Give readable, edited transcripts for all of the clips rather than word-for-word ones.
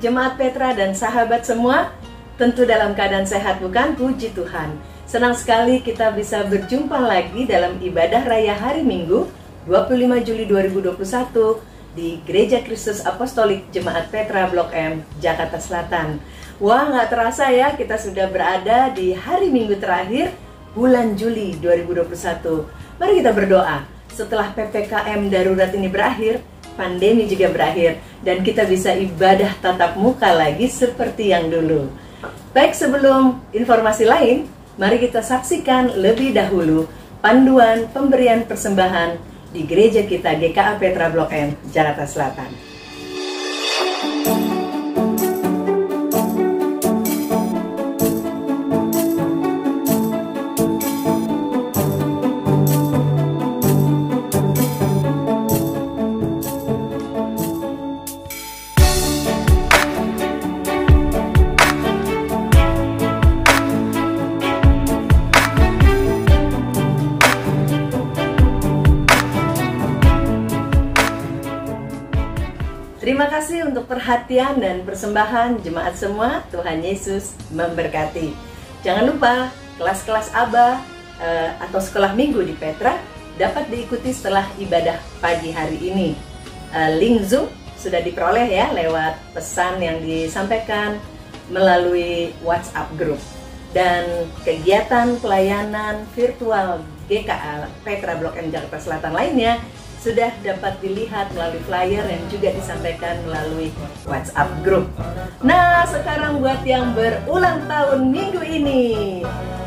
Jemaat Petra dan sahabat semua, tentu dalam keadaan sehat bukan? Puji Tuhan. Senang sekali kita bisa berjumpa lagi dalam ibadah raya hari Minggu 25 Juli 2021 di Gereja Kristus Apostolik Jemaat Petra Blok M, Jakarta Selatan. Wah, nggak terasa ya, kita sudah berada di hari Minggu terakhir bulan Juli 2021. Mari kita berdoa, setelah PPKM darurat ini berakhir, pandemi juga berakhir, dan kita bisa ibadah tatap muka lagi seperti yang dulu. Baik, sebelum informasi lain, mari kita saksikan lebih dahulu panduan pemberian persembahan di gereja kita GKA Petra Blok M, Jakarta Selatan. Terima kasih untuk perhatian dan persembahan jemaat semua. Tuhan Yesus memberkati. Jangan lupa kelas-kelas ABA atau sekolah minggu di Petra dapat diikuti setelah ibadah pagi hari ini. Link Zoom sudah diperoleh ya lewat pesan yang disampaikan melalui WhatsApp group. Dan kegiatan pelayanan virtual GKA Petra Blok M Jakarta Selatan lainnya sudah dapat dilihat melalui flyer yang juga disampaikan melalui WhatsApp group. Nah, sekarang buat yang berulang tahun minggu ini,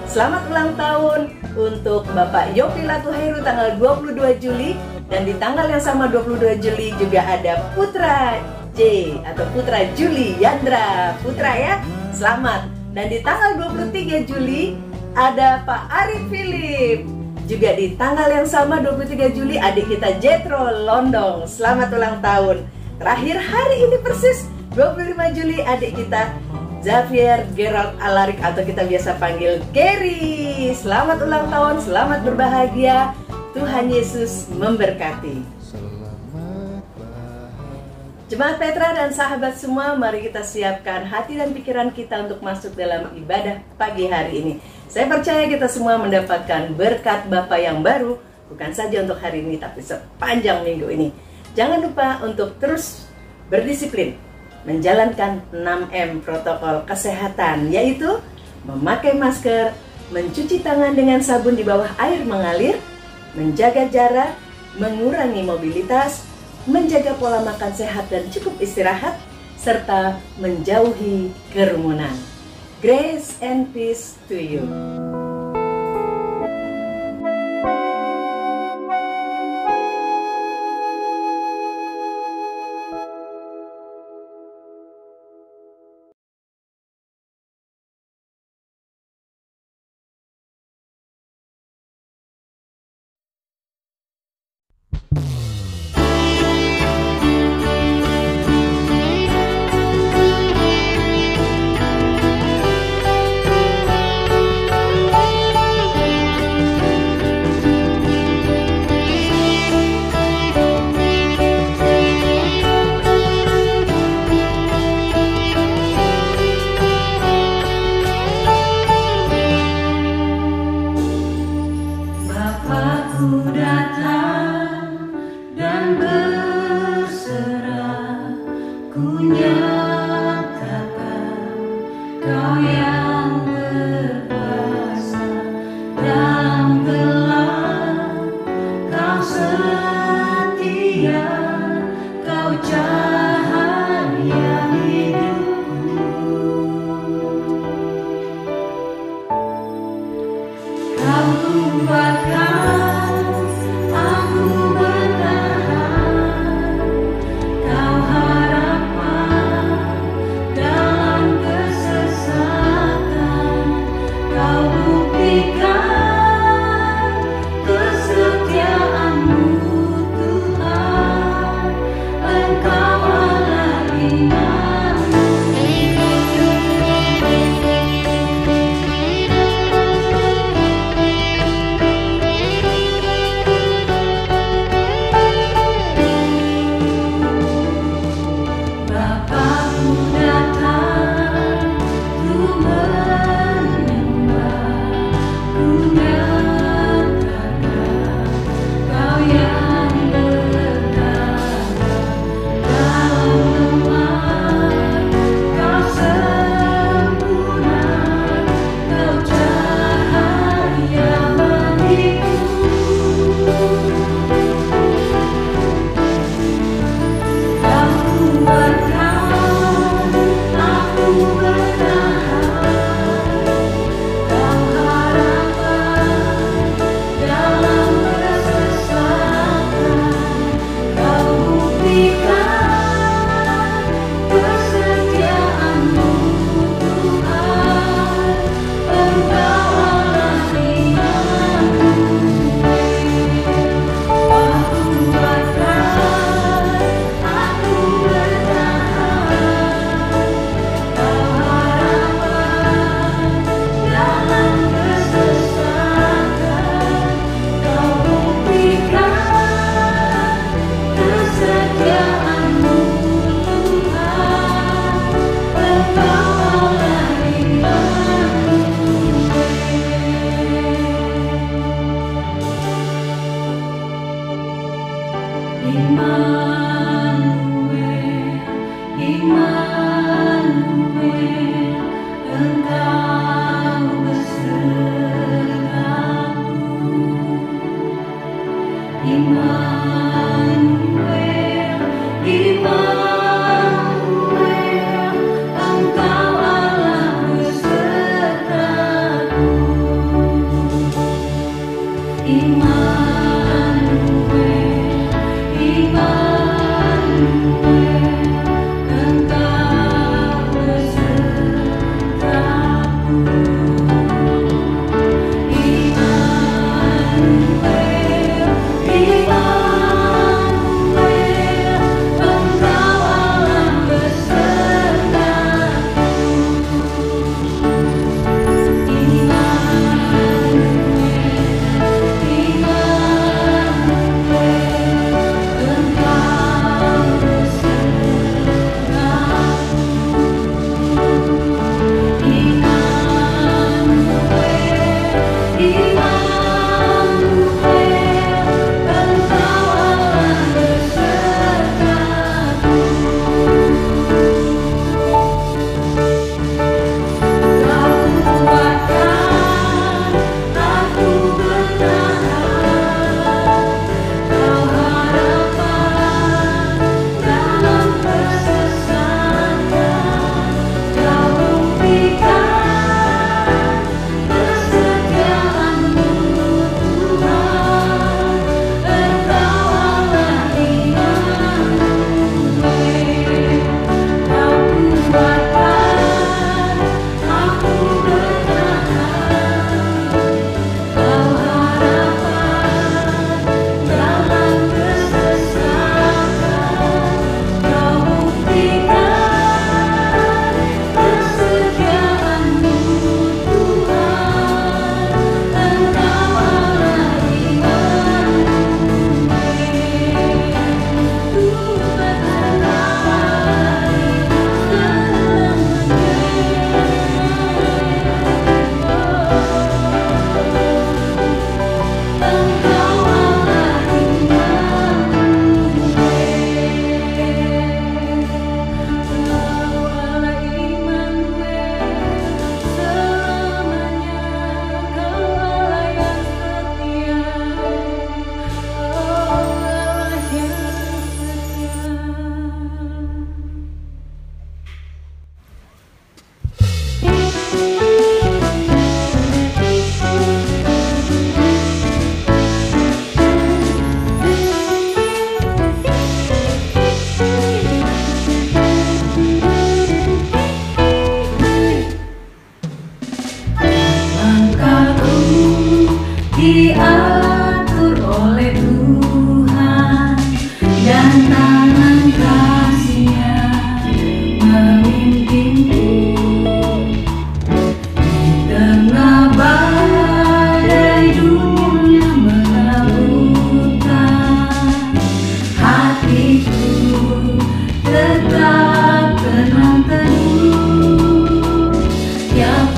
selamat ulang tahun untuk Bapak Yopi Latuheru tanggal 22 Juli, dan di tanggal yang sama 22 Juli juga ada Putra J atau Putra Juli Yandra Putra ya, selamat. Dan di tanggal 23 Juli ada Pak Arif Philip. Juga di tanggal yang sama 23 Juli adik kita Jetro Londong, selamat ulang tahun. Terakhir hari ini persis 25 Juli adik kita Xavier Gerald Alarik atau kita biasa panggil Gary. Selamat ulang tahun, selamat berbahagia. Tuhan Yesus memberkati. Jemaat Petra dan sahabat semua, mari kita siapkan hati dan pikiran kita untuk masuk dalam ibadah pagi hari ini. Saya percaya kita semua mendapatkan berkat Bapa yang baru, bukan saja untuk hari ini, tapi sepanjang minggu ini. Jangan lupa untuk terus berdisiplin, menjalankan 6M protokol kesehatan, yaitu memakai masker, mencuci tangan dengan sabun di bawah air mengalir, menjaga jarak, mengurangi mobilitas, menjaga pola makan sehat dan cukup istirahat, serta menjauhi kerumunan. Grace and peace to you.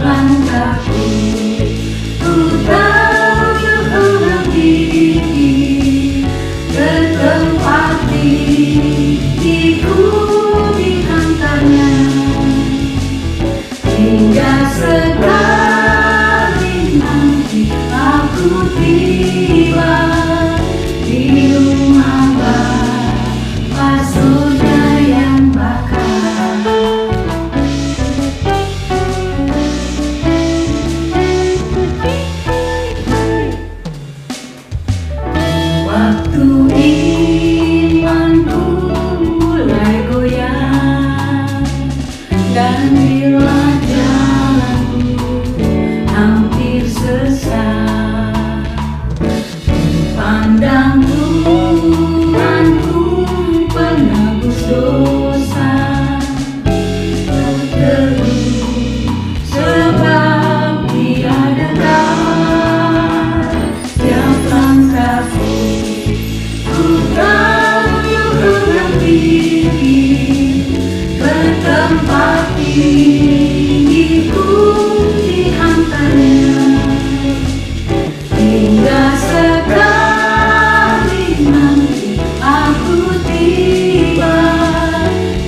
langkahku, ku tahu Tuhan diri, ke tempat diriku dihantarnya, hingga sekali nanti aku tiba di rumah Bapa surga yang bakal. Waktu imanku mulai goyang dan bila jalanku hampir sesat, pandang Tuhanku penebus dosa, tertegun sebab Dia dekat tiap langkahku. Ku tahu Tuhan diri, ke tempat tinggiku dihantarnya, hingga sekali nanti aku tiba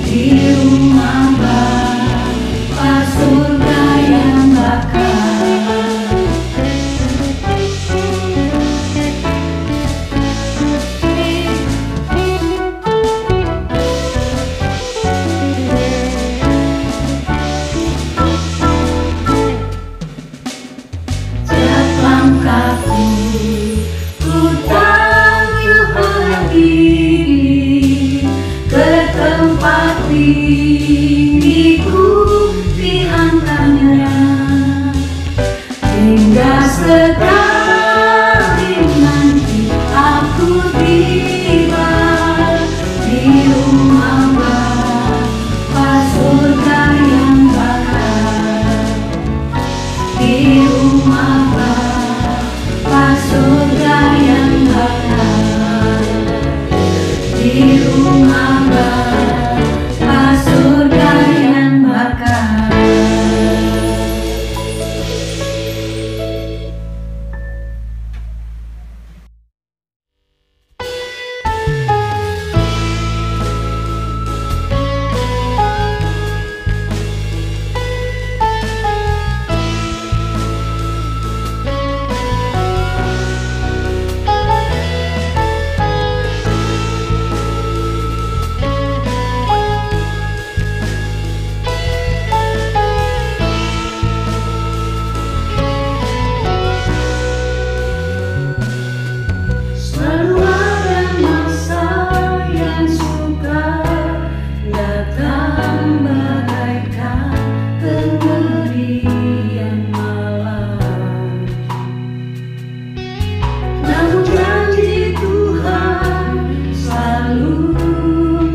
di rumah Bapa surga yang bakal. Tiap langkahku, ku tahu Tuhan diri, ke tempat tinggiku dihantarnya, hingga sekali nanti aku tiba di rumah Bapa surga yang bakal, di rumah Bapa surga yang bakal, di rumah Bapa surga yang bakal. Selalu ada masa yang suka datang bagaikan kengerian malam, namun janji Tuhan selalu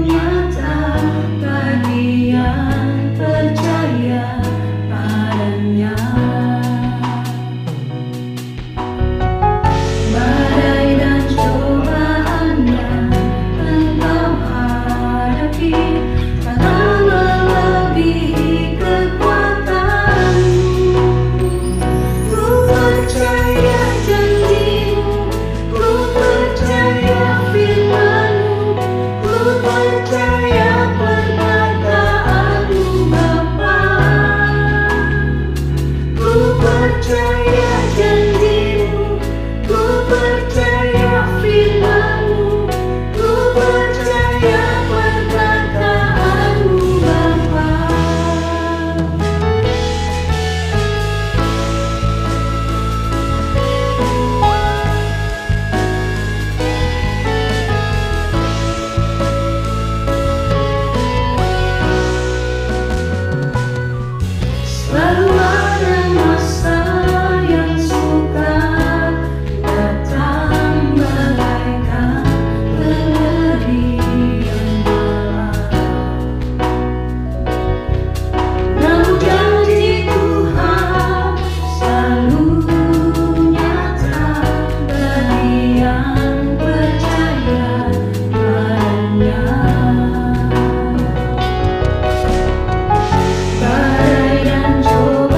nyata bagi yang percaya padanya. Badai dan cobaan yang engkau hadapi takkan melebihi kekuatanmu. Ku percaya janjimu, ku percaya firman-Mu, ku percaya perkataan-Mu Bapa. Ku percaya janjimu, ku percaya firman-Mu, ku percaya perkataan-Mu Bapa. Selalu ada masa yang suka datang bagaikan kengerian malam, namun janji Tuhan selalu nyata bagi yang percaya padanya. Badai dan cobaan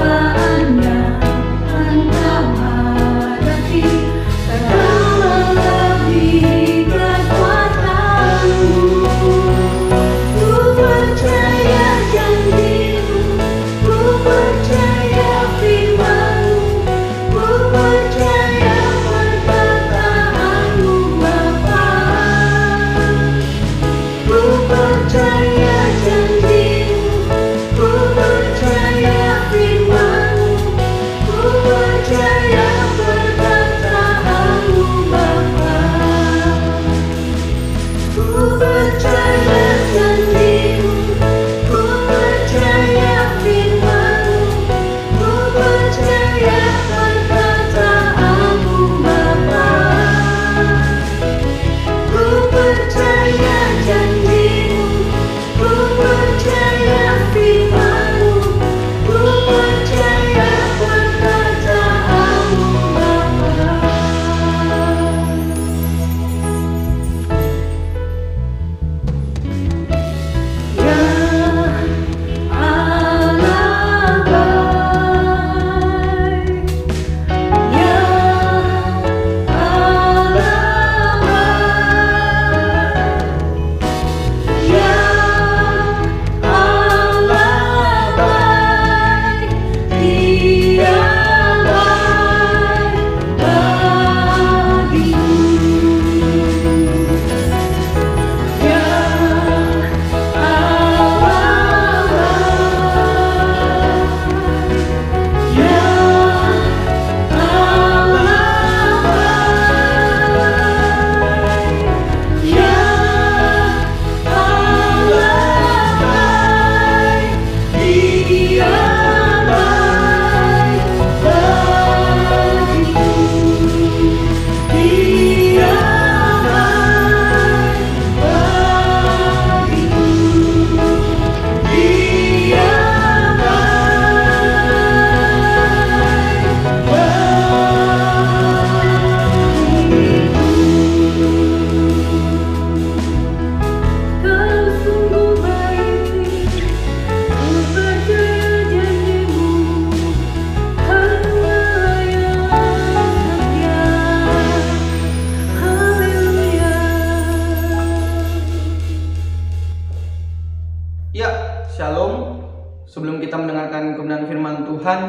Tuhan,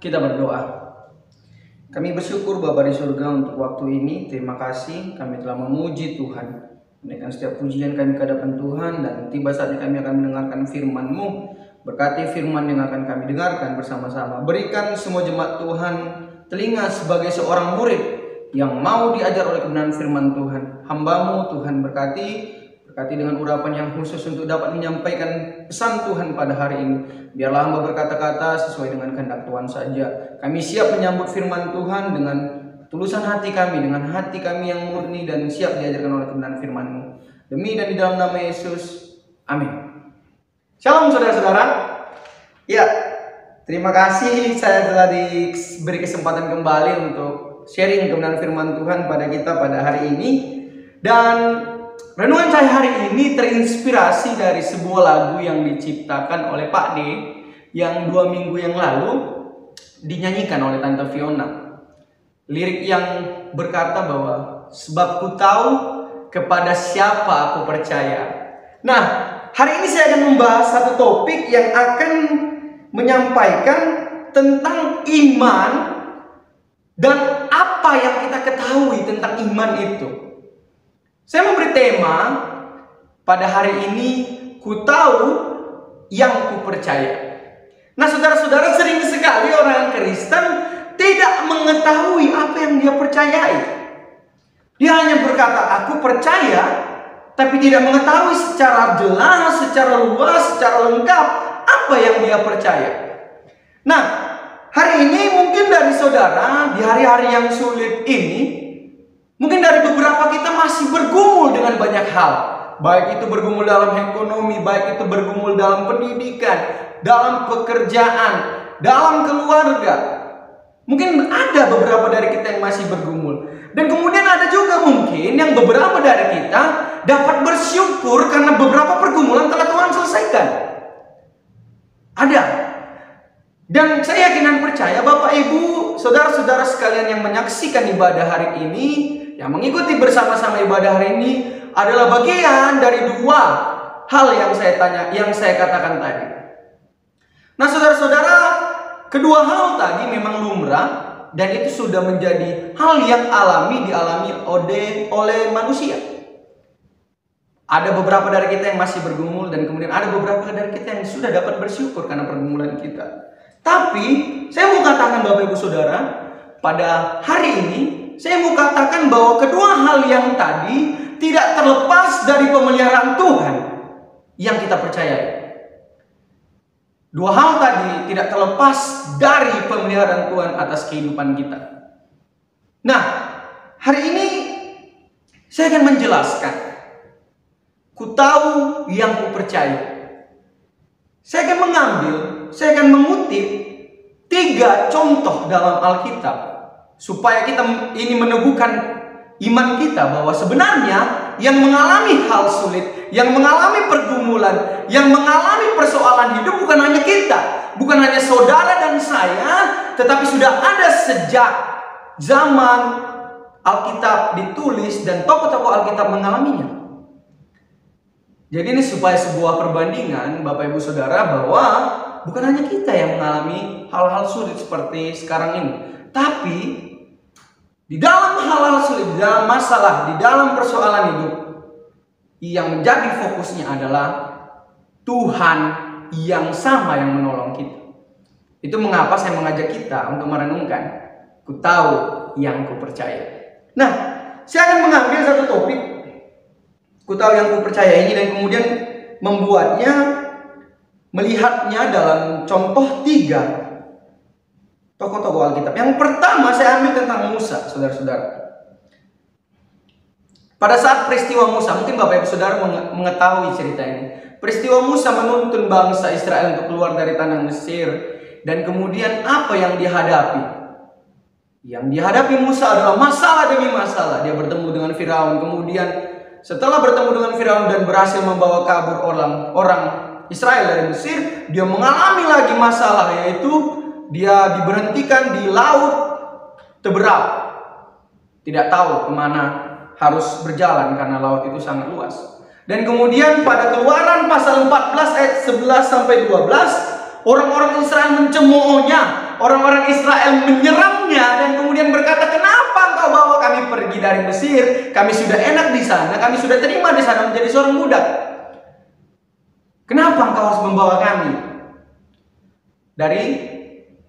kita berdoa. Kami bersyukur Bapa di surga untuk waktu ini. Terima kasih kami telah memuji Tuhan. Menaikkan setiap pujian kami ke hadapan Tuhan, dan tiba saatnya kami akan mendengarkan firman-Mu. Berkati firman yang akan kami dengarkan bersama-sama. Berikan semua jemaat Tuhan telinga sebagai seorang murid yang mau diajar oleh kebenaran firman Tuhan. Hamba-Mu Tuhan berkati dengan urapan yang khusus untuk dapat menyampaikan pesan Tuhan pada hari ini. Biarlah hamba berkata-kata sesuai dengan kehendak Tuhan saja. Kami siap menyambut firman Tuhan dengan tulusan hati kami, dengan hati kami yang murni dan siap diajarkan oleh kebenaran firman-Mu. Demi dan di dalam nama Yesus, amin. Shalom saudara-saudara. Ya, terima kasih saya telah diberi kesempatan kembali untuk sharing kebenaran firman Tuhan pada kita pada hari ini. Dan renungan saya hari ini terinspirasi dari sebuah lagu yang diciptakan oleh Pak D yang 2 minggu yang lalu dinyanyikan oleh Tante Fiona. Lirik yang berkata bahwa sebab ku tahu kepada siapa aku percaya. Nah, hari ini saya akan membahas satu topik yang akan menyampaikan tentang iman dan apa yang kita ketahui tentang iman itu. Saya memberi tema pada hari ini, ku tahu yang ku percaya. Nah saudara-saudara, sering sekali orang Kristen tidak mengetahui apa yang dia percayai. Dia hanya berkata, aku percaya, tapi tidak mengetahui secara jelas, secara luas, secara lengkap apa yang dia percaya. Nah, hari ini mungkin dari saudara, di hari-hari yang sulit ini, mungkin dari beberapa kita masih bergumul dengan banyak hal. Baik itu bergumul dalam ekonomi, baik itu bergumul dalam pendidikan, dalam pekerjaan, dalam keluarga. Mungkin ada beberapa dari kita yang masih bergumul. Dan kemudian ada juga mungkin yang beberapa dari kita dapat bersyukur karena beberapa pergumulan telah Tuhan selesaikan. Ada. Dan saya yakin dan percaya Bapak Ibu, saudara-saudara sekalian yang menyaksikan ibadah hari ini, yang mengikuti bersama-sama ibadah hari ini adalah bagian dari 2 hal yang saya katakan tadi. Nah, saudara-saudara, kedua hal tadi memang lumrah dan itu sudah menjadi hal yang dialami oleh manusia. Ada beberapa dari kita yang masih bergumul dan kemudian ada beberapa dari kita yang sudah dapat bersyukur karena pergumulan kita. Tapi saya mau katakan Bapak Ibu Saudara, pada hari ini saya mau katakan bahwa kedua hal yang tadi tidak terlepas dari pemeliharaan Tuhan yang kita percayai. 2 hal tadi tidak terlepas dari pemeliharaan Tuhan atas kehidupan kita. Nah, hari ini saya akan menjelaskan. Ku tahu yang ku percaya. Saya akan mengutip 3 contoh dalam Alkitab supaya kita ini meneguhkan iman kita bahwa sebenarnya yang mengalami hal sulit, yang mengalami pergumulan, yang mengalami persoalan hidup bukan hanya kita, bukan hanya saudara dan saya, tetapi sudah ada sejak zaman Alkitab ditulis dan tokoh-tokoh Alkitab mengalaminya. Jadi ini supaya sebuah perbandingan Bapak Ibu Saudara bahwa bukan hanya kita yang mengalami hal-hal sulit seperti sekarang ini, tapi di dalam hal-hal sulit, di dalam masalah, di dalam persoalan hidup, yang menjadi fokusnya adalah Tuhan yang sama yang menolong kita. Itu mengapa saya mengajak kita untuk merenungkan, ku tahu yang ku percaya. Nah, saya akan mengambil satu topik, ku tahu yang ku percaya ini, dan kemudian melihatnya dalam contoh 3 tokoh-tokoh Alkitab. Yang pertama saya ambil tentang Musa, saudara-saudara. Pada saat peristiwa Musa, mungkin Bapak Ibu Saudara mengetahui cerita ini. Peristiwa Musa menuntun bangsa Israel untuk keluar dari tanah Mesir. Dan kemudian apa yang dihadapi? Yang dihadapi Musa adalah masalah demi masalah. Dia bertemu dengan Firaun. Kemudian setelah bertemu dengan Firaun dan berhasil membawa kabur orang Israel dari Mesir, dia mengalami lagi masalah, yaitu dia diberhentikan di laut Teberau. Tidak tahu kemana harus berjalan karena laut itu sangat luas. Dan kemudian pada Keluaran pasal 14 ayat 11 sampai 12, Orang-orang Israel mencemoohnya, orang-orang Israel menyerangnya dan kemudian berkata, "Kenapa engkau bawa kami pergi dari Mesir? Kami sudah enak di sana, kami sudah terima di sana menjadi seorang budak. Kenapa engkau harus membawa kami dari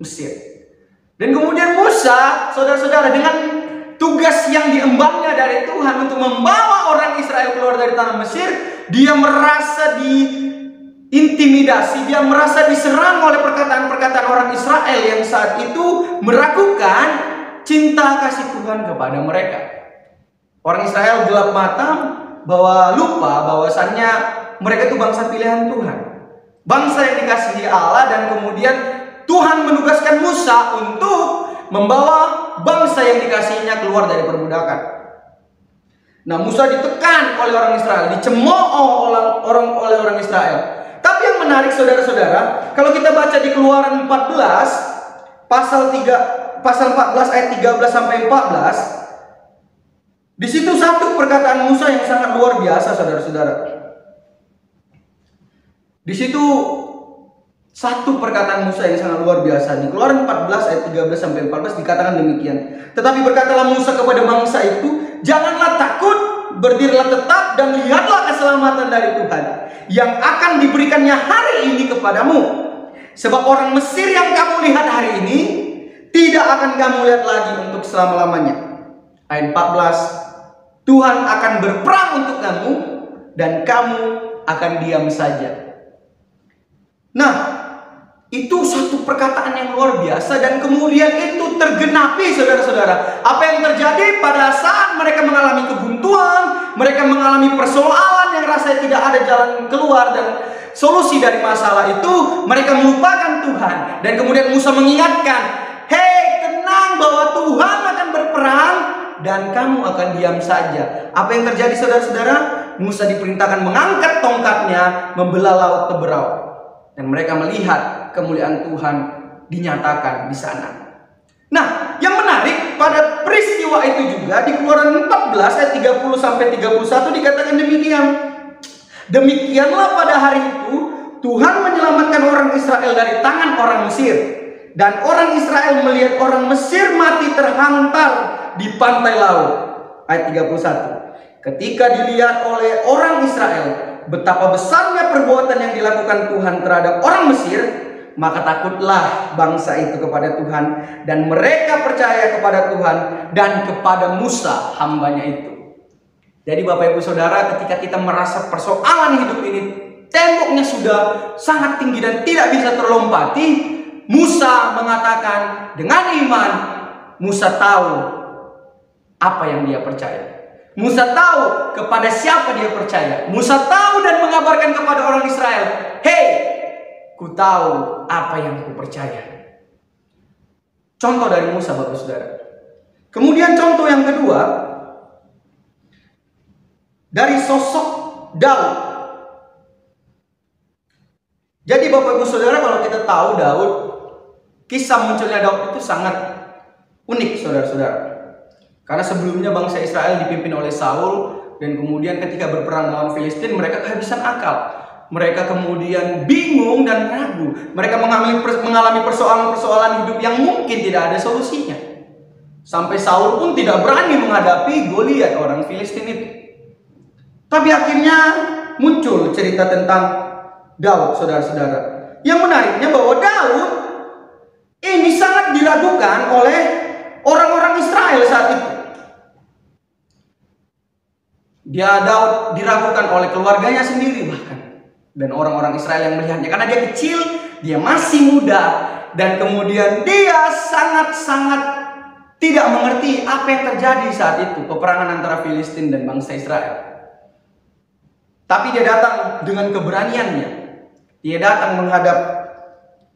Mesir?" Dan kemudian Musa, saudara-saudara, dengan tugas yang diembannya dari Tuhan untuk membawa orang Israel keluar dari tanah Mesir, dia merasa diintimidasi, dia merasa diserang oleh perkataan-perkataan orang Israel yang saat itu meragukan cinta kasih Tuhan kepada mereka. Orang Israel gelap mata bahwa lupa bahwasannya mereka itu bangsa pilihan Tuhan, bangsa yang dikasihi Allah, dan kemudian Tuhan menugaskan Musa untuk membawa bangsa yang dikasihinya keluar dari perbudakan. Nah, Musa ditekan oleh orang Israel, dicemooh oleh orang Israel. Tapi yang menarik, saudara-saudara, kalau kita baca di Keluaran 14 pasal 14 ayat 13 sampai 14, di situ satu perkataan Musa yang sangat luar biasa, saudara-saudara. Di situ satu perkataan Musa yang sangat luar biasa. Di Keluaran 14 ayat 13 sampai 14 dikatakan demikian. "Tetapi berkatalah Musa kepada bangsa itu, janganlah takut, berdirilah tetap dan lihatlah keselamatan dari Tuhan yang akan diberikannya hari ini kepadamu. Sebab orang Mesir yang kamu lihat hari ini tidak akan kamu lihat lagi untuk selama-lamanya." Ayat 14, "Tuhan akan berperang untuk kamu dan kamu akan diam saja." Nah, itu satu perkataan yang luar biasa, dan kemudian itu tergenapi, saudara-saudara. Apa yang terjadi pada saat mereka mengalami kebuntuan, mereka mengalami persoalan yang rasanya tidak ada jalan keluar dan solusi dari masalah itu, mereka melupakan Tuhan. Dan kemudian Musa mengingatkan, "Hei, tenang bahwa Tuhan akan berperang dan kamu akan diam saja." Apa yang terjadi, saudara-saudara? Musa diperintahkan mengangkat tongkatnya, membelah laut Teberau, dan mereka melihat kemuliaan Tuhan dinyatakan di sana. Nah, yang menarik pada peristiwa itu juga di Keluaran 14 ayat 30 sampai 31 dikatakan demikian. "Demikianlah pada hari itu Tuhan menyelamatkan orang Israel dari tangan orang Mesir, dan orang Israel melihat orang Mesir mati terhantar di pantai laut." Ayat 31. "Ketika dilihat oleh orang Israel betapa besarnya perbuatan yang dilakukan Tuhan terhadap orang Mesir, maka takutlah bangsa itu kepada Tuhan, dan mereka percaya kepada Tuhan dan kepada Musa hambanya itu." Jadi Bapak Ibu Saudara, ketika kita merasa persoalan hidup ini temboknya sudah sangat tinggi dan tidak bisa terlompati, Musa mengatakan dengan iman, Musa tahu apa yang dia percaya. Musa tahu kepada siapa dia percaya. Musa tahu dan mengabarkan kepada orang Israel, "Hei, ku tahu apa yang ku percaya." Contoh dari Musa, Bapak Saudara. Kemudian contoh yang kedua dari sosok Daud. Jadi Bapak Ibu Saudara, kalau kita tahu Daud, kisah munculnya Daud itu sangat unik, saudara-saudara. Karena sebelumnya bangsa Israel dipimpin oleh Saul, dan kemudian ketika berperang melawan Filistin mereka kehabisan akal. Mereka kemudian bingung dan ragu. Mereka mengalami persoalan-persoalan hidup yang mungkin tidak ada solusinya. Sampai Saul pun tidak berani menghadapi Goliat, orang Filistin itu. Tapi akhirnya muncul cerita tentang Daud, saudara-saudara. Yang menariknya bahwa Daud ini sangat diragukan oleh orang-orang Israel saat itu. Daud diragukan oleh keluarganya sendiri bahkan, dan orang-orang Israel yang melihatnya, karena dia kecil, dia masih muda, dan kemudian dia sangat-sangat tidak mengerti apa yang terjadi saat itu, peperangan antara Filistin dan bangsa Israel. Tapi dia datang dengan keberaniannya. Dia datang menghadap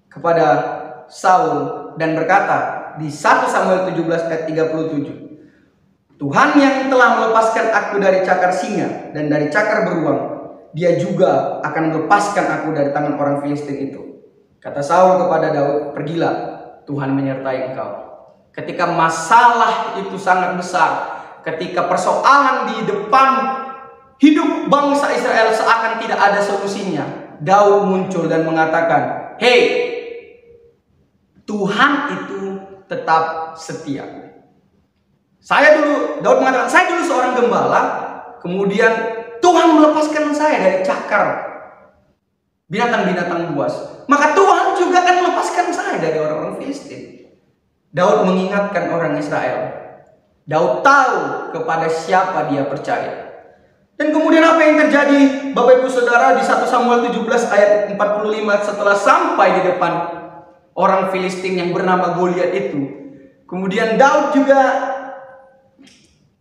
kepada Saul dan berkata di 1 Samuel 17 ayat 37, "Tuhan yang telah melepaskan aku dari cakar singa dan dari cakar beruang, Dia juga akan melepaskan aku dari tangan orang Filistin itu." Kata Saul kepada Daud, "Pergilah, Tuhan menyertai engkau." Ketika masalah itu sangat besar, ketika persoalan di depan hidup bangsa Israel seakan tidak ada solusinya, Daud muncul dan mengatakan, "Hei, Tuhan itu tetap setia. Daud mengatakan, saya dulu seorang gembala, kemudian Tuhan melepaskan saya dari cakar binatang-binatang buas. Maka Tuhan juga akan melepaskan saya dari orang-orang Filistin. Daud mengingatkan orang Israel. Daud tahu kepada siapa dia percaya. Dan kemudian apa yang terjadi, Bapak Ibu Saudara, di 1 Samuel 17 ayat 45, setelah sampai di depan orang Filistin yang bernama Goliat itu, kemudian Daud juga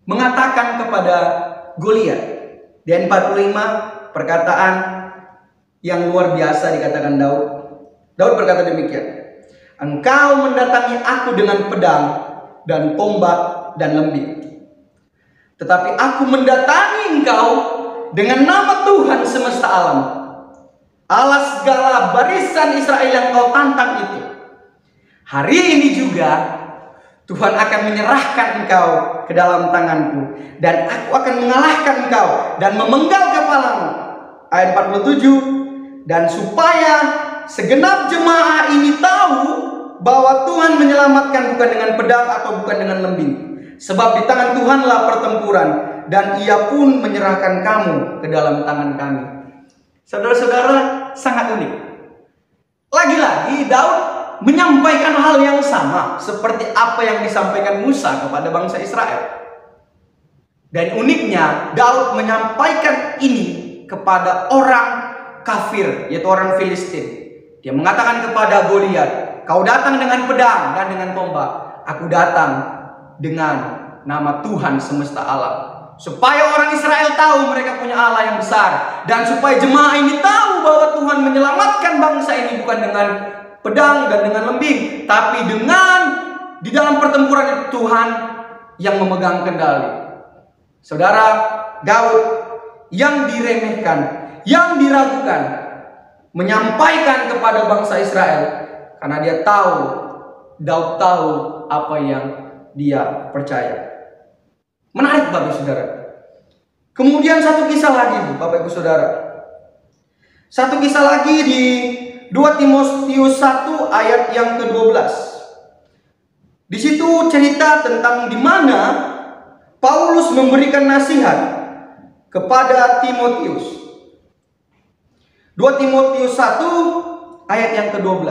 mengatakan kepada Goliat, di ayat 45, perkataan yang luar biasa dikatakan Daud. Daud berkata demikian, engkau mendatangi aku dengan pedang dan tombak dan lembing, tetapi aku mendatangi engkau dengan nama Tuhan semesta alam, Allah segala barisan Israel yang kau tantang itu. Hari ini juga Tuhan akan menyerahkan engkau ke dalam tanganku, dan aku akan mengalahkan engkau dan memenggal kepalamu. Ayat 47, dan supaya segenap jemaah ini tahu bahwa Tuhan menyelamatkan bukan dengan pedang atau bukan dengan lembing, sebab di tangan Tuhanlah pertempuran, dan ia pun menyerahkan kamu ke dalam tangan kami. Saudara-saudara, sangat unik. Lagi-lagi Daud menyampaikan hal yang sama seperti apa yang disampaikan Musa kepada bangsa Israel. Dan uniknya, Daud menyampaikan ini kepada orang kafir, yaitu orang Filistin. Dia mengatakan kepada Goliat, kau datang dengan pedang dan dengan tombak, aku datang dengan nama Tuhan semesta alam. Supaya orang Israel tahu mereka punya Allah yang besar, dan supaya jemaah ini tahu bahwa Tuhan menyelamatkan bangsa ini bukan dengan pedang dan dengan lembing, tapi dengan di dalam pertempuran Tuhan yang memegang kendali. Saudara, Daud yang diremehkan, yang diragukan, menyampaikan kepada bangsa Israel karena dia tahu, Daud tahu apa yang dia percaya. Menarik Bapak Ibu Saudara. Kemudian satu kisah lagi Bapak Ibu Saudara. Satu kisah lagi di 2 Timotius 1 ayat yang ke-12. Di situ cerita tentang di mana Paulus memberikan nasihat kepada Timotius. 2 Timotius 1 ayat yang ke-12.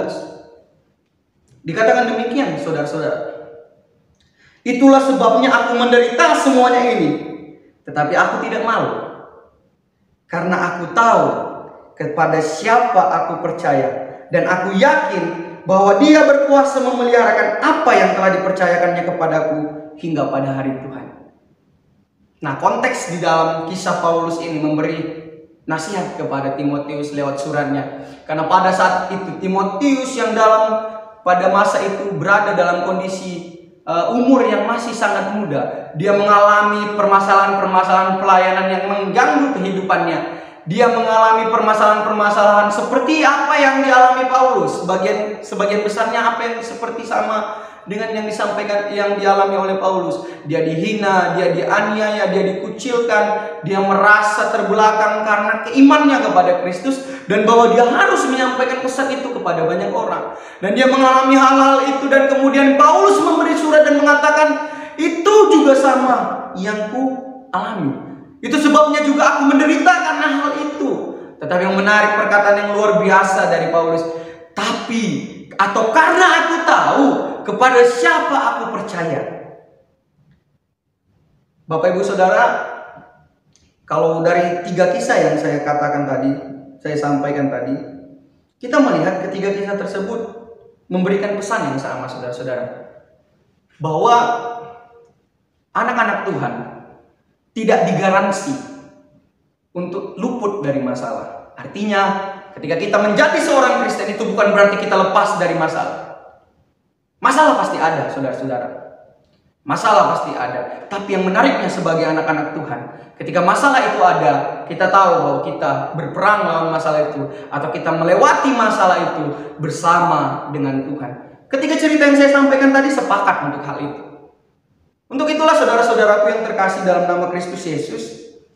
Dikatakan demikian, saudara-saudara. Itulah sebabnya aku menderita semuanya ini, tetapi aku tidak malu, karena aku tahu kepada siapa aku percaya, dan aku yakin bahwa Dia berkuasa memeliharakan apa yang telah dipercayakannya kepadaku hingga pada hari Tuhan. Nah, konteks di dalam kisah Paulus ini memberi nasihat kepada Timotius lewat suratnya, karena pada saat itu Timotius yang pada masa itu berada dalam kondisi umur yang masih sangat muda. Dia mengalami permasalahan-permasalahan pelayanan yang mengganggu kehidupannya. Dia mengalami permasalahan-permasalahan seperti apa yang dialami Paulus. Sebagian besarnya apa yang seperti sama dengan yang disampaikan, yang dialami oleh Paulus. Dia dihina, dia dianiaya, dia dikucilkan, dia merasa terbelakang karena keimannya kepada Kristus, dan bahwa dia harus menyampaikan pesan itu kepada banyak orang. Dan dia mengalami hal-hal itu, dan kemudian Paulus memberi surat dan mengatakan, itu juga sama yang ku alami. Itu sebabnya juga aku menderita karena hal itu. Tetapi yang menarik, perkataan yang luar biasa dari Paulus, atau karena aku tahu kepada siapa aku percaya. Bapak Ibu Saudara, kalau dari 3 kisah yang saya katakan tadi, saya sampaikan tadi, kita melihat ketiga kisah tersebut memberikan pesan yang sama, saudara-saudara, bahwa anak-anak Tuhan tidak digaransi untuk luput dari masalah. Artinya, ketika kita menjadi seorang Kristen, itu bukan berarti kita lepas dari masalah. Masalah pasti ada, saudara-saudara. Masalah pasti ada. Tapi yang menariknya sebagai anak-anak Tuhan, ketika masalah itu ada, kita tahu bahwa kita berperang melawan masalah itu, atau kita melewati masalah itu bersama dengan Tuhan. Ketika cerita yang saya sampaikan tadi sepakat untuk hal itu. Untuk itulah saudara-saudaraku yang terkasih dalam nama Kristus Yesus,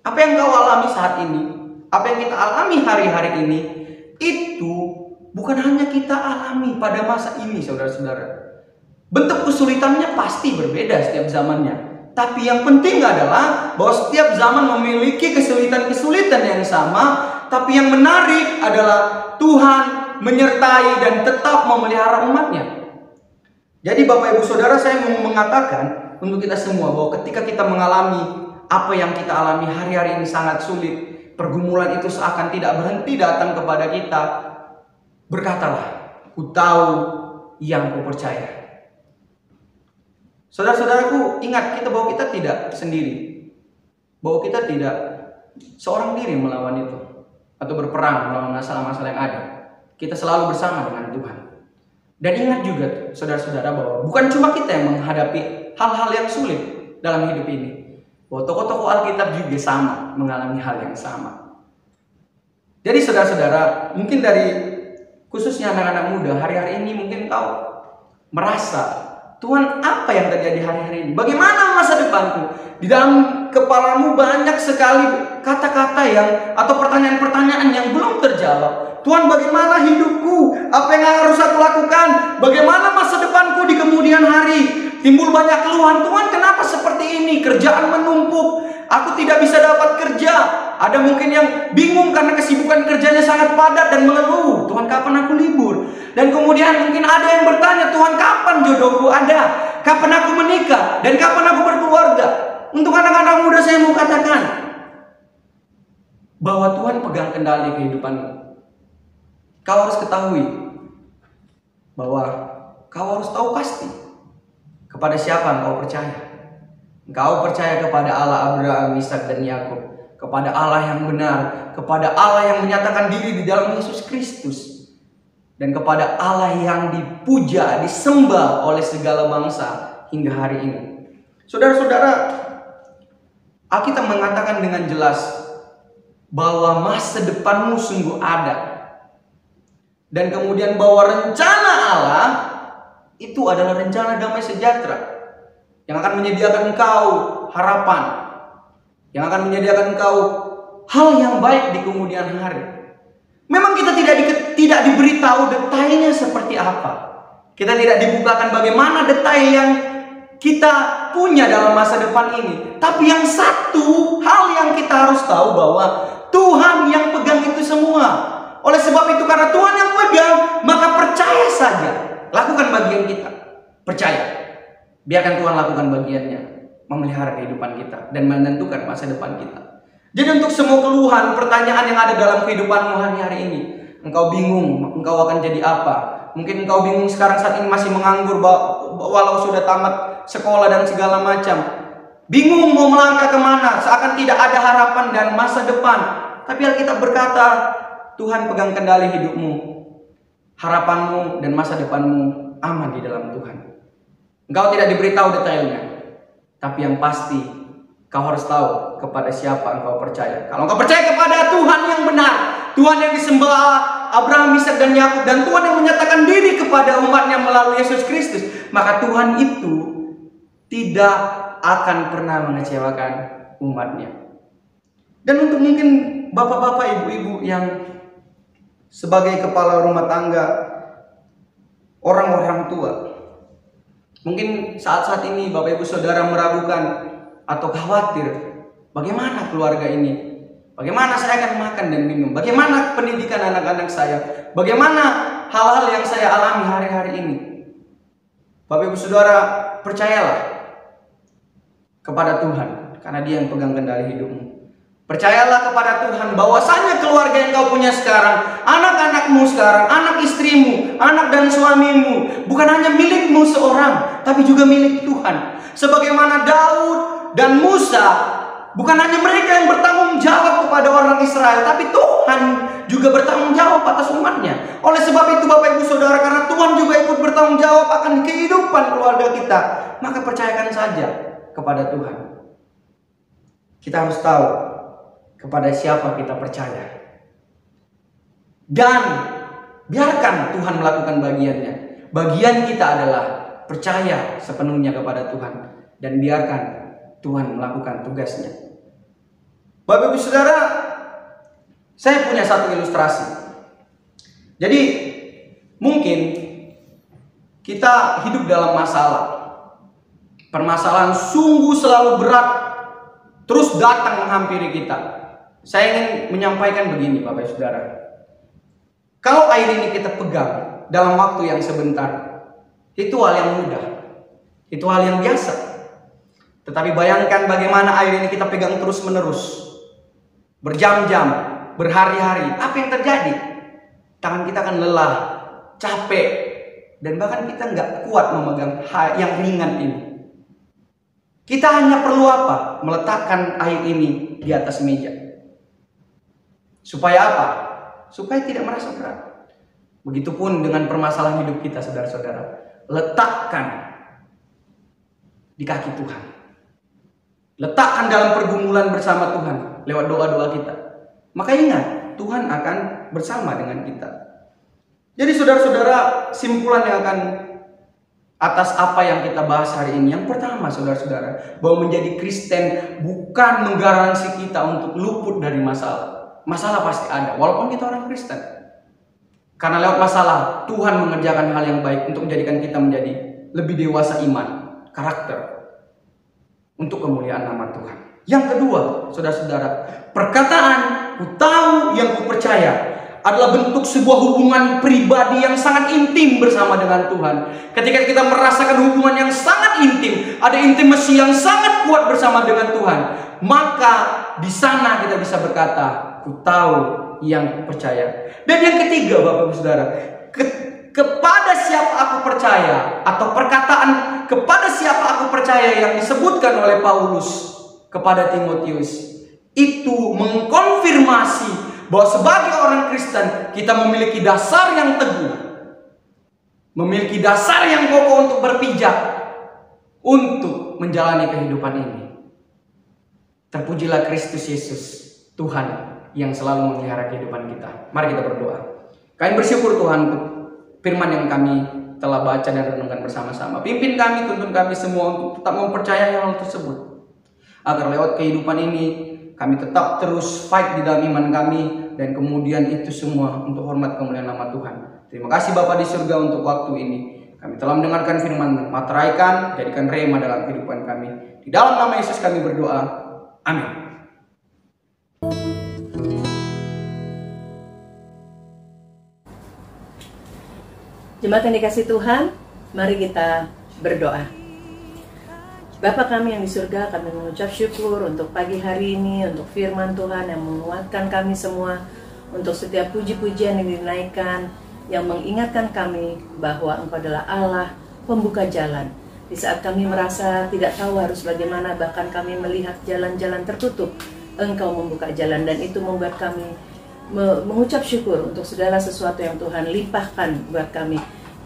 apa yang kau alami saat ini, apa yang kita alami hari-hari ini, itu bukan hanya kita alami pada masa ini, saudara-saudara. Bentuk kesulitannya pasti berbeda setiap zamannya. Tapi yang penting adalah bahwa setiap zaman memiliki kesulitan-kesulitan yang sama. Tapi yang menarik adalah Tuhan menyertai dan tetap memelihara umatnya. Jadi Bapak Ibu Saudara, saya mau mengatakan untuk kita semua bahwa ketika kita mengalami apa yang kita alami hari-hari ini sangat sulit, pergumulan itu seakan tidak berhenti datang kepada kita, berkatalah, ku tahu yang ku percaya. Saudara-saudaraku, ingat bahwa kita tidak sendiri, bahwa kita tidak seorang diri melawan itu atau berperang melawan masalah-masalah yang ada. Kita selalu bersama dengan Tuhan. Dan ingat juga saudara-saudara bahwa bukan cuma kita yang menghadapi hal-hal yang sulit dalam hidup ini, bahwa tokoh-tokoh Alkitab juga sama mengalami hal yang sama. Jadi saudara-saudara, mungkin dari khususnya anak-anak muda hari-hari ini mungkin kau merasa, Tuhan, apa yang terjadi hari-hari ini? Bagaimana masa depanku? Di dalam kepalamu banyak sekali kata-kata atau pertanyaan-pertanyaan yang belum terjawab. Tuhan, bagaimana hidupku? Apa yang harus aku lakukan? Bagaimana masa depanku di kemudian hari? Timbul banyak keluhan. Tuhan, kenapa seperti ini? Kerjaan menumpuk. Aku tidak bisa dapat kerja. Ada mungkin yang bingung karena kesibukan kerjanya sangat padat dan mengeluh. Tuhan, kapan aku libur? Dan kemudian mungkin ada yang bertanya, Tuhan, kapan jodohku ada? Kapan aku menikah? Dan kapan aku berkeluarga? Untuk anak-anak muda saya mau katakan bahwa Tuhan pegang kendali kehidupanmu. Kau harus ketahui bahwa kau harus tahu pasti kepada siapa engkau percaya. Engkau percaya kepada Allah Abraham, Ishak dan Yakub, kepada Allah yang benar, kepada Allah yang menyatakan diri di dalam Yesus Kristus, dan kepada Allah yang dipuja, disembah oleh segala bangsa hingga hari ini. Saudara-saudara, Alkitab mengatakan dengan jelas bahwa masa depanmu sungguh ada. Dan kemudian bahwa rencana Allah itu adalah rencana damai sejahtera yang akan menyediakan engkau harapan, yang akan menyediakan engkau hal yang baik di kemudian hari. Memang kita tidak diberitahu detailnya seperti apa. Kita tidak dibukakan bagaimana detail yang kita punya dalam masa depan ini. Tapi yang satu hal yang kita harus tahu bahwa Tuhan yang pegang itu semua. Oleh sebab itu, karena Tuhan yang pegang, maka percaya saja. Lakukan bagian kita. Percaya. Biarkan Tuhan lakukan bagiannya. Memelihara kehidupan kita dan menentukan masa depan kita. Jadi untuk semua keluhan, pertanyaan yang ada dalam kehidupanmu hari-hari ini, engkau bingung, engkau akan jadi apa? Mungkin engkau bingung sekarang saat ini masih menganggur walau sudah tamat sekolah dan segala macam. Bingung mau melangkah kemana, seakan tidak ada harapan dan masa depan. Tapi Alkitab berkata, Tuhan pegang kendali hidupmu, harapanmu dan masa depanmu aman di dalam Tuhan. Engkau tidak diberitahu detailnya, tapi yang pasti kau harus tahu kepada siapa engkau percaya. Kalau engkau percaya kepada Tuhan yang benar, Tuhan yang disembah Abraham, Ishak dan Yakub, dan Tuhan yang menyatakan diri kepada umatnya melalui Yesus Kristus, maka Tuhan itu tidak akan pernah mengecewakan umatnya. Dan untuk mungkin bapak-bapak, ibu-ibu yang sebagai kepala rumah tangga, orang-orang tua, mungkin saat-saat ini Bapak Ibu Saudara meragukan atau khawatir, bagaimana keluarga ini? Bagaimana saya akan makan dan minum? Bagaimana pendidikan anak-anak saya? Bagaimana hal-hal yang saya alami hari-hari ini? Bapak Ibu Saudara, percayalah kepada Tuhan, karena Dia yang pegang kendali hidupmu. Percayalah kepada Tuhan bahwasanya keluarga yang kau punya sekarang, anak-anakmu sekarang, anak istrimu, anak dan suamimu, bukan hanya milikmu seorang, tapi juga milik Tuhan. Sebagaimana Daud dan Musa, bukan hanya mereka yang bertanggung jawab kepada orang Israel, tapi Tuhan juga bertanggung jawab atas umatnya. Oleh sebab itu Bapak Ibu Saudara, karena Tuhan juga ikut bertanggung jawab akan kehidupan keluarga kita, maka percayakan saja kepada Tuhan. Kita harus tahu kepada siapa kita percaya. Dan biarkan Tuhan melakukan bagiannya. Bagian kita adalah percaya sepenuhnya kepada Tuhan. Dan biarkan Tuhan melakukan tugasnya. Bapak Ibu Saudara, saya punya satu ilustrasi. Jadi Mungkin kita hidup dalam masalah. Permasalahan sungguh selalu berat terus datang menghampiri kita. Saya ingin menyampaikan begini Bapak Saudara. Kalau air ini kita pegang dalam waktu yang sebentar, itu hal yang mudah. Itu hal yang biasa. Tetapi bayangkan bagaimana air ini kita pegang terus menerus. Berjam-jam, berhari-hari. Apa yang terjadi? Tangan kita akan lelah, capek, dan bahkan kita nggak kuat memegang yang ringan ini. Kita hanya perlu apa? Meletakkan air ini di atas meja. Supaya apa? Supaya tidak merasa berat. Begitupun dengan permasalahan hidup kita, saudara-saudara. Letakkan di kaki Tuhan. Letakkan dalam pergumulan bersama Tuhan lewat doa-doa kita. Maka ingat, Tuhan akan bersama dengan kita. Jadi saudara-saudara, simpulan yang akan atas apa yang kita bahas hari ini. Yang pertama saudara-saudara, bahwa menjadi Kristen bukan menggaransi kita untuk luput dari masalah. Masalah pasti ada, walaupun kita orang Kristen. Karena lewat masalah, Tuhan mengerjakan hal yang baik untuk menjadikan kita menjadi lebih dewasa iman, karakter, untuk kemuliaan nama Tuhan. Yang kedua, saudara-saudara, perkataan "ku tahu yang ku percaya" adalah bentuk sebuah hubungan pribadi yang sangat intim bersama dengan Tuhan. Ketika kita merasakan hubungan yang sangat intim, ada intimasi yang sangat kuat bersama dengan Tuhan, maka di sana kita bisa berkata, "Ku tahu yang ku percaya." Dan yang ketiga, Bapak Ibu Saudara, kepada siapa aku percaya, atau perkataan kepada siapa aku percaya yang disebutkan oleh Paulus kepada Timotius, itu mengkonfirmasi bahwa sebagai orang Kristen kita memiliki dasar yang teguh, memiliki dasar yang kokoh untuk berpijak, untuk menjalani kehidupan ini. Terpujilah Kristus Yesus, Tuhan yang selalu memelihara kehidupan kita. Mari kita berdoa. Kami bersyukur Tuhan untuk firman yang kami telah baca dan renungkan bersama-sama. Pimpin kami, tuntun kami semua untuk tetap mempercayai hal tersebut, agar lewat kehidupan ini kami tetap terus fight di dalam iman kami, dan kemudian itu semua untuk hormat kemuliaan nama Tuhan. Terima kasih Bapa di surga untuk waktu ini. Kami telah mendengarkan firman, materaikan, jadikan rema dalam kehidupan kami. Di dalam nama Yesus kami berdoa. Amin. Jemaat yang dikasih Tuhan, mari kita berdoa. Bapa kami yang di surga, kami mengucap syukur untuk pagi hari ini, untuk firman Tuhan yang menguatkan kami semua, untuk setiap puji-pujian yang dinaikkan, yang mengingatkan kami bahwa Engkau adalah Allah, pembuka jalan. Di saat kami merasa tidak tahu harus bagaimana, bahkan kami melihat jalan-jalan tertutup, Engkau membuka jalan, dan itu membuat kami mengucap syukur untuk segala sesuatu yang Tuhan limpahkan buat kami.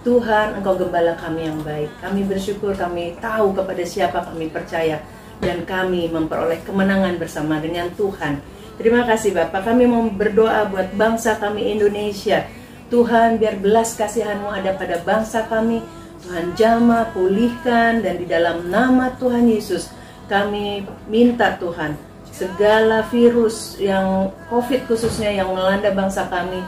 Tuhan, Engkau gembala kami yang baik. Kami bersyukur, kami tahu kepada siapa kami percaya, dan kami memperoleh kemenangan bersama dengan Tuhan. Terima kasih Bapak. Kami mau berdoa buat bangsa kami Indonesia. Tuhan, biar belas kasihan-Mu ada pada bangsa kami. Tuhan jamah, pulihkan, dan di dalam nama Tuhan Yesus kami minta Tuhan, segala virus yang COVID khususnya yang melanda bangsa kami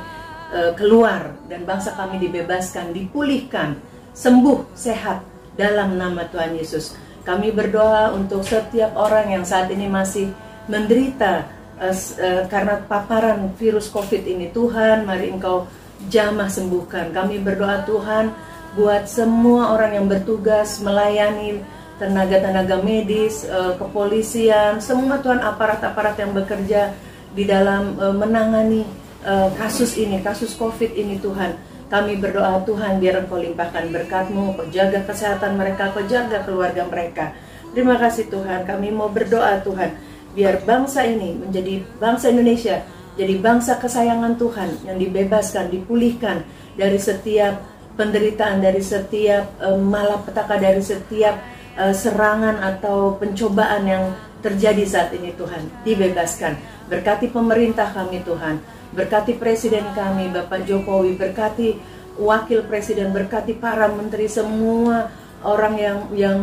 keluar, dan bangsa kami dibebaskan, dipulihkan, sembuh, sehat dalam nama Tuhan Yesus. Kami berdoa untuk setiap orang yang saat ini masih menderita karena paparan virus COVID ini. Tuhan, mari Engkau jamah sembuhkan. Kami berdoa Tuhan buat semua orang yang bertugas melayani, tenaga-tenaga medis, kepolisian, semua Tuhan, aparat-aparat yang bekerja di dalam menangani kasus ini, kasus COVID ini. Tuhan, kami berdoa Tuhan, biar Engkau limpahkan berkat-Mu, Kau jaga kesehatan mereka, Kau jaga keluarga mereka. Terima kasih Tuhan. Kami mau berdoa Tuhan, biar bangsa ini menjadi bangsa Indonesia, jadi bangsa kesayangan Tuhan, yang dibebaskan, dipulihkan dari setiap penderitaan, dari setiap malapetaka, dari setiap serangan atau pencobaan yang terjadi saat ini. Tuhan, dibebaskan. Berkati pemerintah kami Tuhan, berkati presiden kami Bapak Jokowi, berkati wakil presiden, berkati para menteri, semua orang yang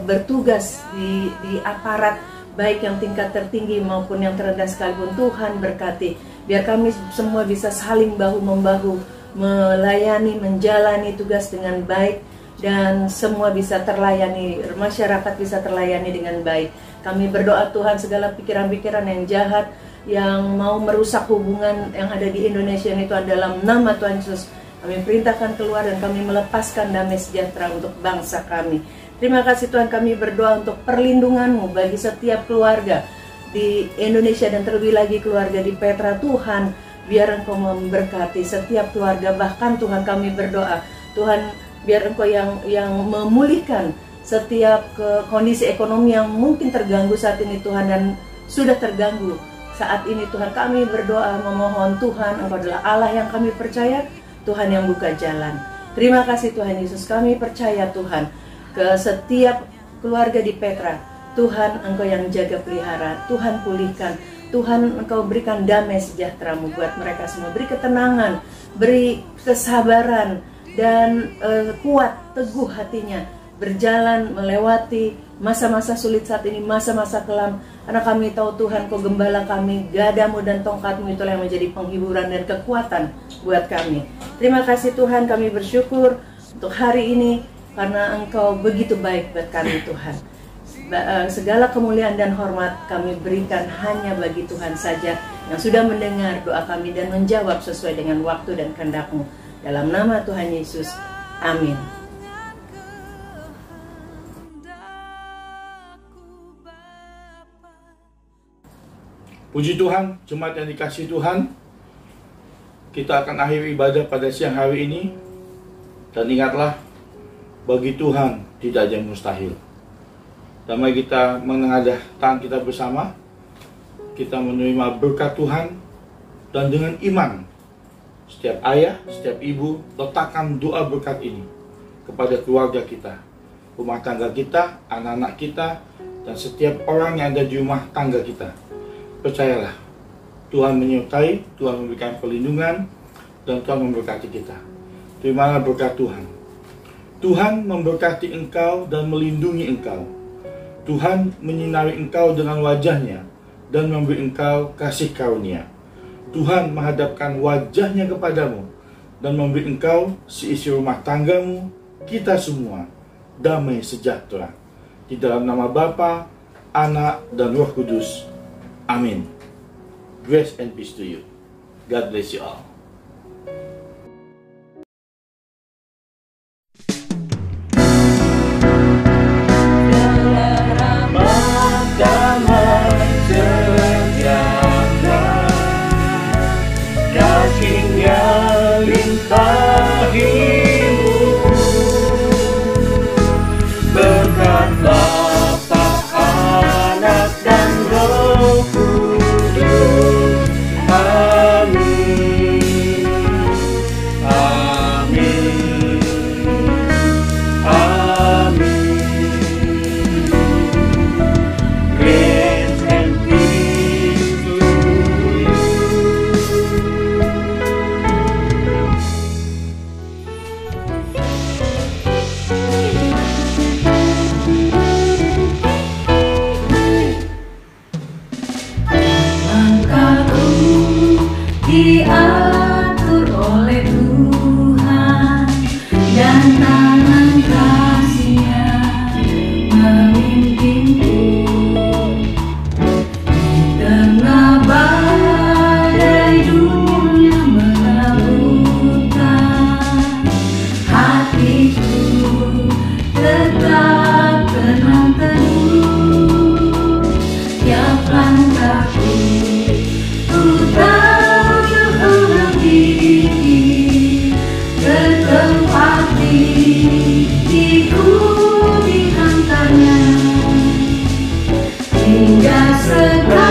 bertugas di aparat, baik yang tingkat tertinggi maupun yang terendah sekalipun. Tuhan berkati, biar kami semua bisa saling bahu-membahu melayani, menjalani tugas dengan baik, dan semua bisa terlayani, masyarakat bisa terlayani dengan baik. Kami berdoa Tuhan, segala pikiran-pikiran yang jahat yang mau merusak hubungan yang ada di Indonesia ini Tuhan, dalam nama Tuhan Yesus kami perintahkan keluar dan kami melepaskan damai sejahtera untuk bangsa kami. Terima kasih Tuhan, kami berdoa untuk perlindungan-Mu bagi setiap keluarga di Indonesia dan terlebih lagi keluarga di Petra. Tuhan, biar Engkau memberkati setiap keluarga, bahkan Tuhan kami berdoa Tuhan, biar Engkau yang memulihkan setiap kondisi ekonomi yang mungkin terganggu saat ini Tuhan, dan sudah terganggu saat ini Tuhan. Kami berdoa memohon Tuhan, Engkau adalah Allah yang kami percaya, Tuhan yang buka jalan. Terima kasih Tuhan Yesus, kami percaya Tuhan ke setiap keluarga di Petra. Tuhan, Engkau yang jaga pelihara, Tuhan pulihkan, Tuhan Engkau berikan damai sejahtera-Mu buat mereka semua. Beri ketenangan, beri kesabaran, dan kuat, teguh hatinya berjalan melewati masa-masa sulit saat ini, masa-masa kelam. Karena kami tahu Tuhan, Kau gembala kami, gadamu dan tongkatmu itulah yang menjadi penghiburan dan kekuatan buat kami. Terima kasih Tuhan, kami bersyukur untuk hari ini karena Engkau begitu baik buat kami Tuhan. Segala kemuliaan dan hormat kami berikan hanya bagi Tuhan saja yang sudah mendengar doa kami dan menjawab sesuai dengan waktu dan kehendak-Mu. Dalam nama Tuhan Yesus, amin. Puji Tuhan, jemaat yang dikasihi Tuhan, kita akan akhiri ibadah pada siang hari ini. Dan ingatlah, bagi Tuhan tidak ada yang mustahil. Dan mari kita menengadah tangan kita bersama, kita menerima berkat Tuhan, dan dengan iman, setiap ayah, setiap ibu, letakkan doa berkat ini kepada keluarga kita, rumah tangga kita, anak-anak kita, dan setiap orang yang ada di rumah tangga kita. Percayalah, Tuhan menyertai, Tuhan memberikan perlindungan, dan Tuhan memberkati kita. Terimalah berkat Tuhan. Tuhan memberkati engkau dan melindungi engkau. Tuhan menyinari engkau dengan wajahnya dan memberi engkau kasih karunia. Tuhan menghadapkan wajahnya kepadamu dan memberi engkau seisi rumah tanggamu, kita semua, damai sejahtera. Di dalam nama Bapa, Anak, dan Roh Kudus. Amin. Grace and peace to you. God bless you all. Diatur oleh Tuhan dan tangan kasih-Nya memimpinku di tengah badai dunia menakutkan. Hatiku tetap tenang teduh, tiap langkahku ku tahu Tuhan ke tempat diriku dihantarnya hingga sekarang.